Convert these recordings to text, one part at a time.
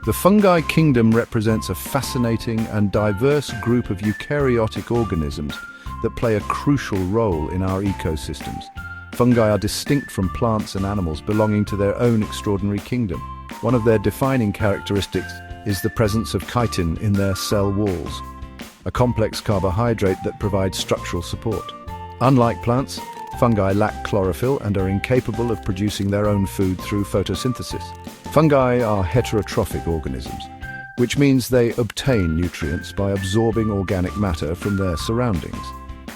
The fungi kingdom represents a fascinating and diverse group of eukaryotic organisms that play a crucial role in our ecosystems. Fungi are distinct from plants and animals, belonging to their own extraordinary kingdom. One of their defining characteristics is the presence of chitin in their cell walls, a complex carbohydrate that provides structural support. Unlike plants, fungi lack chlorophyll and are incapable of producing their own food through photosynthesis. Fungi are heterotrophic organisms, which means they obtain nutrients by absorbing organic matter from their surroundings.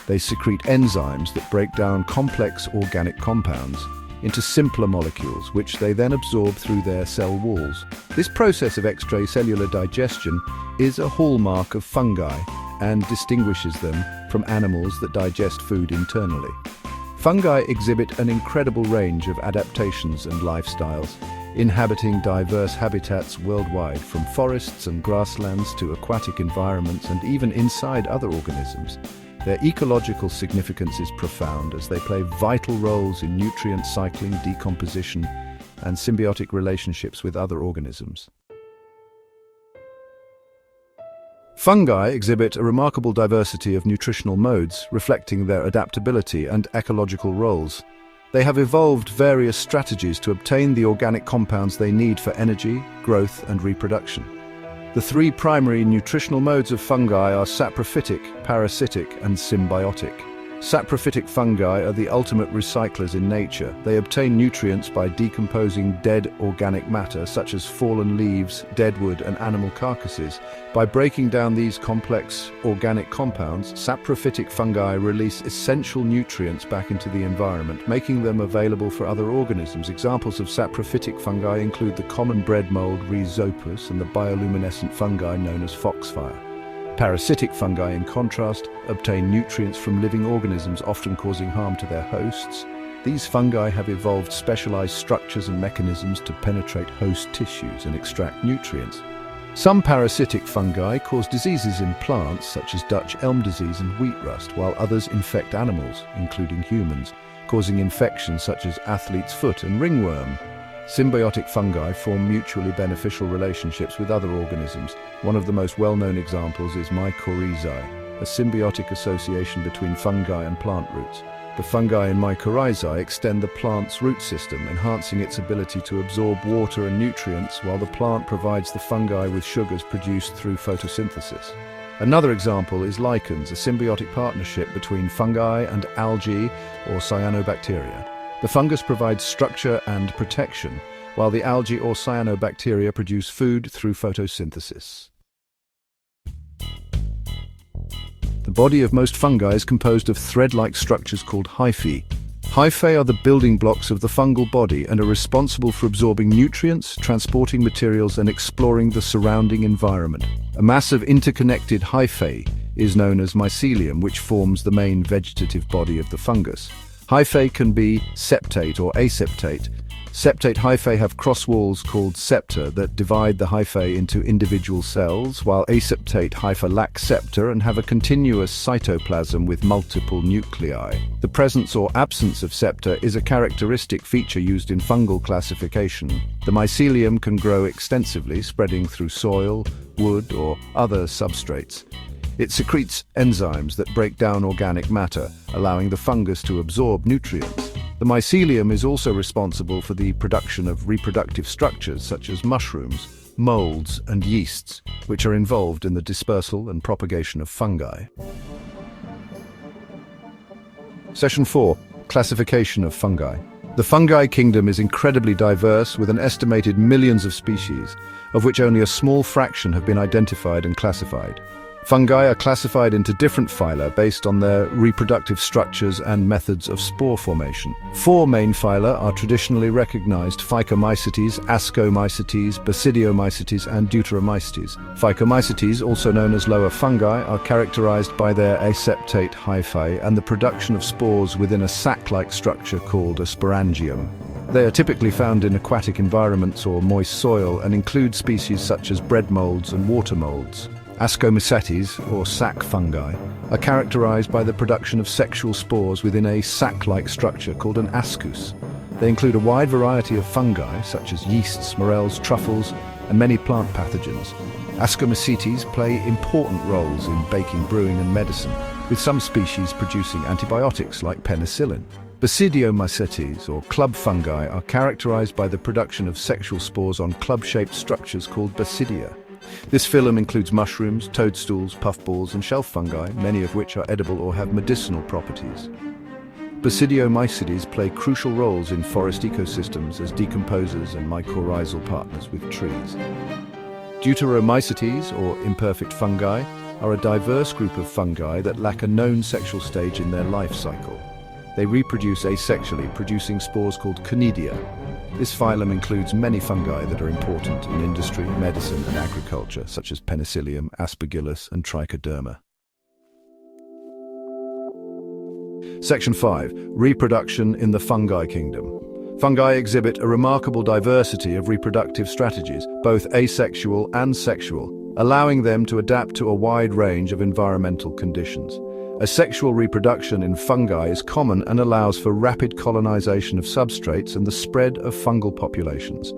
They secrete enzymes that break down complex organic compounds into simpler molecules, which they then absorb through their cell walls. This process of extracellular digestion is a hallmark of fungi and distinguishes them from animals that digest food internally. Fungi exhibit an incredible range of adaptations and lifestyles, inhabiting diverse habitats worldwide, from forests and grasslands to aquatic environments and even inside other organisms. Their ecological significance is profound, as they play vital roles in nutrient cycling, decomposition, and symbiotic relationships with other organisms. Fungi exhibit a remarkable diversity of nutritional modes, reflecting their adaptability and ecological roles. They have evolved various strategies to obtain the organic compounds they need for energy, growth, and reproduction. The three primary nutritional modes of fungi are saprophytic, parasitic, and symbiotic. Saprophytic fungi are the ultimate recyclers in nature. They obtain nutrients by decomposing dead organic matter, such as fallen leaves, dead wood, and animal carcasses. By breaking down these complex organic compounds, saprophytic fungi release essential nutrients back into the environment, making them available for other organisms. Examples of saprophytic fungi include the common bread mold Rhizopus and the bioluminescent fungi known as foxfire. Parasitic fungi, in contrast, obtain nutrients from living organisms, often causing harm to their hosts. These fungi have evolved specialized structures and mechanisms to penetrate host tissues and extract nutrients. Some parasitic fungi cause diseases in plants, such as Dutch elm disease and wheat rust, while others infect animals, including humans, causing infections such as athlete's foot and ringworm. Symbiotic fungi form mutually beneficial relationships with other organisms. One of the most well-known examples is mycorrhizae, a symbiotic association between fungi and plant roots. The fungi in mycorrhizae extend the plant's root system, enhancing its ability to absorb water and nutrients, while the plant provides the fungi with sugars produced through photosynthesis. Another example is lichens, a symbiotic partnership between fungi and algae or cyanobacteria. The fungus provides structure and protection, while the algae or cyanobacteria produce food through photosynthesis. The body of most fungi is composed of thread-like structures called hyphae. Hyphae are the building blocks of the fungal body and are responsible for absorbing nutrients, transporting materials, and exploring the surrounding environment. A mass of interconnected hyphae is known as mycelium, which forms the main vegetative body of the fungus. Hyphae can be septate or aseptate. Septate hyphae have cross walls called septa that divide the hyphae into individual cells, while aseptate hyphae lack septa and have a continuous cytoplasm with multiple nuclei. The presence or absence of septa is a characteristic feature used in fungal classification. The mycelium can grow extensively, spreading through soil, wood, or other substrates. It secretes enzymes that break down organic matter, allowing the fungus to absorb nutrients. The mycelium is also responsible for the production of reproductive structures such as mushrooms, molds, and yeasts, which are involved in the dispersal and propagation of fungi. Session 4. Classification of fungi. The fungi kingdom is incredibly diverse, with an estimated millions of species, of which only a small fraction have been identified and classified. Fungi are classified into different phyla based on their reproductive structures and methods of spore formation. 4 main phyla are traditionally recognized: Phycomycetes, Ascomycetes, Basidiomycetes, and Deuteromycetes. Phycomycetes, also known as lower fungi, are characterized by their aseptate hyphae and the production of spores within a sac-like structure called a sporangium. They are typically found in aquatic environments or moist soil and include species such as bread molds and water molds. Ascomycetes, or sac fungi, are characterized by the production of sexual spores within a sac-like structure called an ascus. They include a wide variety of fungi, such as yeasts, morels, truffles, and many plant pathogens. Ascomycetes play important roles in baking, brewing, and medicine, with some species producing antibiotics like penicillin. Basidiomycetes, or club fungi, are characterized by the production of sexual spores on club-shaped structures called basidia. This phylum includes mushrooms, toadstools, puffballs, and shelf fungi, many of which are edible or have medicinal properties. Basidiomycetes play crucial roles in forest ecosystems as decomposers and mycorrhizal partners with trees. Deuteromycetes, or imperfect fungi, are a diverse group of fungi that lack a known sexual stage in their life cycle. They reproduce asexually, producing spores called conidia. This phylum includes many fungi that are important in industry, medicine, and agriculture, such as penicillium, aspergillus, and trichoderma. Section 5. Reproduction in the fungi kingdom. Fungi exhibit a remarkable diversity of reproductive strategies, both asexual and sexual, allowing them to adapt to a wide range of environmental conditions. Asexual reproduction in fungi is common and allows for rapid colonization of substrates and the spread of fungal populations.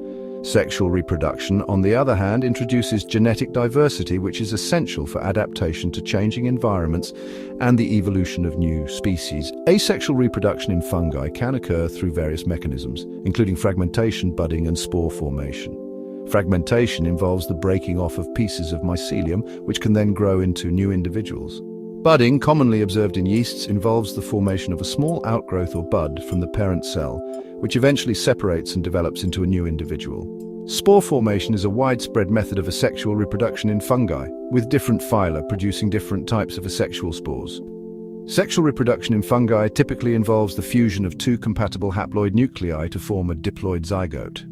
Sexual reproduction, on the other hand, introduces genetic diversity, which is essential for adaptation to changing environments and the evolution of new species. Asexual reproduction in fungi can occur through various mechanisms, including fragmentation, budding, and spore formation. Fragmentation involves the breaking off of pieces of mycelium, which can then grow into new individuals. Budding, commonly observed in yeasts, involves the formation of a small outgrowth or bud from the parent cell, which eventually separates and develops into a new individual. Spore formation is a widespread method of asexual reproduction in fungi, with different phyla producing different types of asexual spores. Sexual reproduction in fungi typically involves the fusion of two compatible haploid nuclei to form a diploid zygote.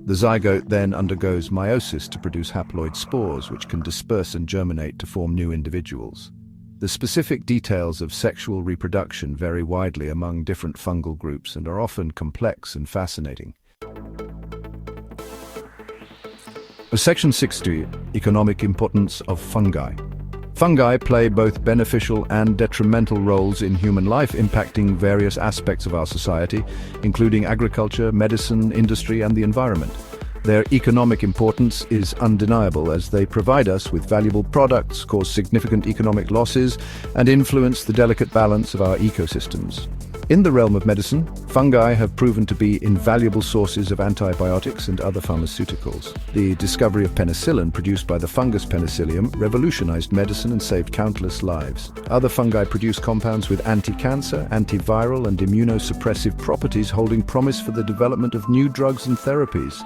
The zygote then undergoes meiosis to produce haploid spores, which can disperse and germinate to form new individuals. The specific details of sexual reproduction vary widely among different fungal groups and are often complex and fascinating. Section 60. Economic importance of fungi. Fungi play both beneficial and detrimental roles in human life, impacting various aspects of our society, including agriculture, medicine, industry, and the environment. Their economic importance is undeniable, as they provide us with valuable products, cause significant economic losses, and influence the delicate balance of our ecosystems. In the realm of medicine, fungi have proven to be invaluable sources of antibiotics and other pharmaceuticals. The discovery of penicillin, produced by the fungus Penicillium, revolutionized medicine and saved countless lives. Other fungi produce compounds with anti-cancer, antiviral, and immunosuppressive properties, holding promise for the development of new drugs and therapies.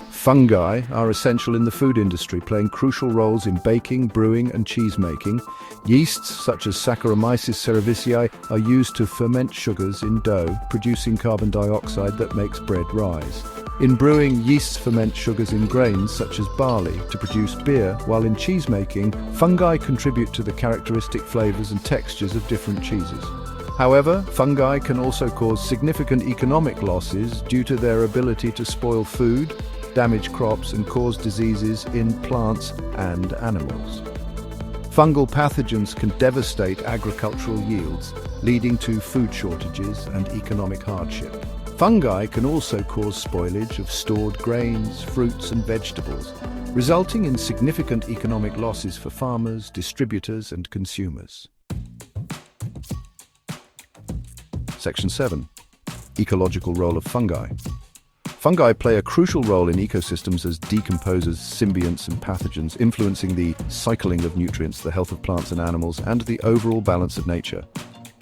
Fungi are essential in the food industry, playing crucial roles in baking, brewing, and cheese making. Yeasts, such as Saccharomyces cerevisiae, are used to ferment sugars in dough, producing carbon dioxide that makes bread rise. In brewing, yeasts ferment sugars in grains, such as barley, to produce beer, while in cheese making, fungi contribute to the characteristic flavors and textures of different cheeses. However, fungi can also cause significant economic losses due to their ability to spoil food, damage crops, and cause diseases in plants and animals. Fungal pathogens can devastate agricultural yields, leading to food shortages and economic hardship. Fungi can also cause spoilage of stored grains, fruits, and vegetables, resulting in significant economic losses for farmers, distributors, and consumers. Section 7. Ecological role of fungi. Fungi play a crucial role in ecosystems as decomposers, symbionts, and pathogens, influencing the cycling of nutrients, the health of plants and animals, and the overall balance of nature.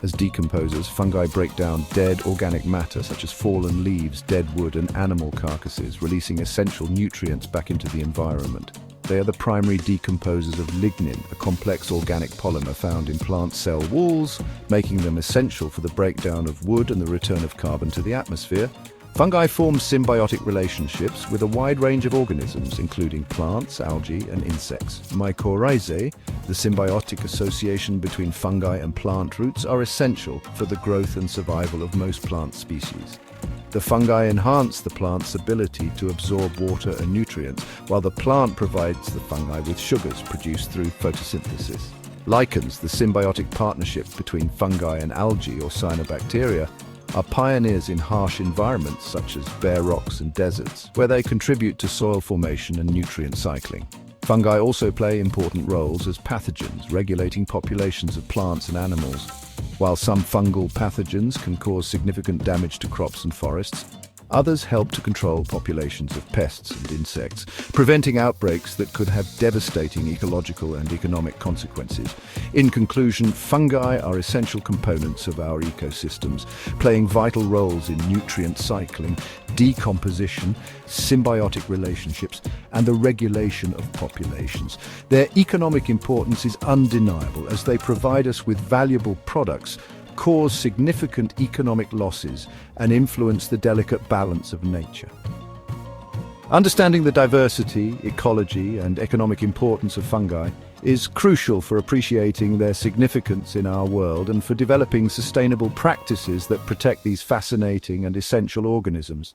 As decomposers, fungi break down dead organic matter such as fallen leaves, dead wood, and animal carcasses, releasing essential nutrients back into the environment. They are the primary decomposers of lignin, a complex organic polymer found in plant cell walls, making them essential for the breakdown of wood and the return of carbon to the atmosphere. Fungi form symbiotic relationships with a wide range of organisms, including plants, algae, and insects. Mycorrhizae, the symbiotic association between fungi and plant roots, are essential for the growth and survival of most plant species. The fungi enhance the plant's ability to absorb water and nutrients, while the plant provides the fungi with sugars produced through photosynthesis. Lichens, the symbiotic partnership between fungi and algae or cyanobacteria, are pioneers in harsh environments such as bare rocks and deserts, where they contribute to soil formation and nutrient cycling. Fungi also play important roles as pathogens, regulating populations of plants and animals. While some fungal pathogens can cause significant damage to crops and forests, others help to control populations of pests and insects, preventing outbreaks that could have devastating ecological and economic consequences. In conclusion, fungi are essential components of our ecosystems, playing vital roles in nutrient cycling, decomposition, symbiotic relationships, and the regulation of populations. Their economic importance is undeniable as they provide us with valuable products, cause significant economic losses, and influence the delicate balance of nature. Understanding the diversity, ecology, and economic importance of fungi is crucial for appreciating their significance in our world and for developing sustainable practices that protect these fascinating and essential organisms.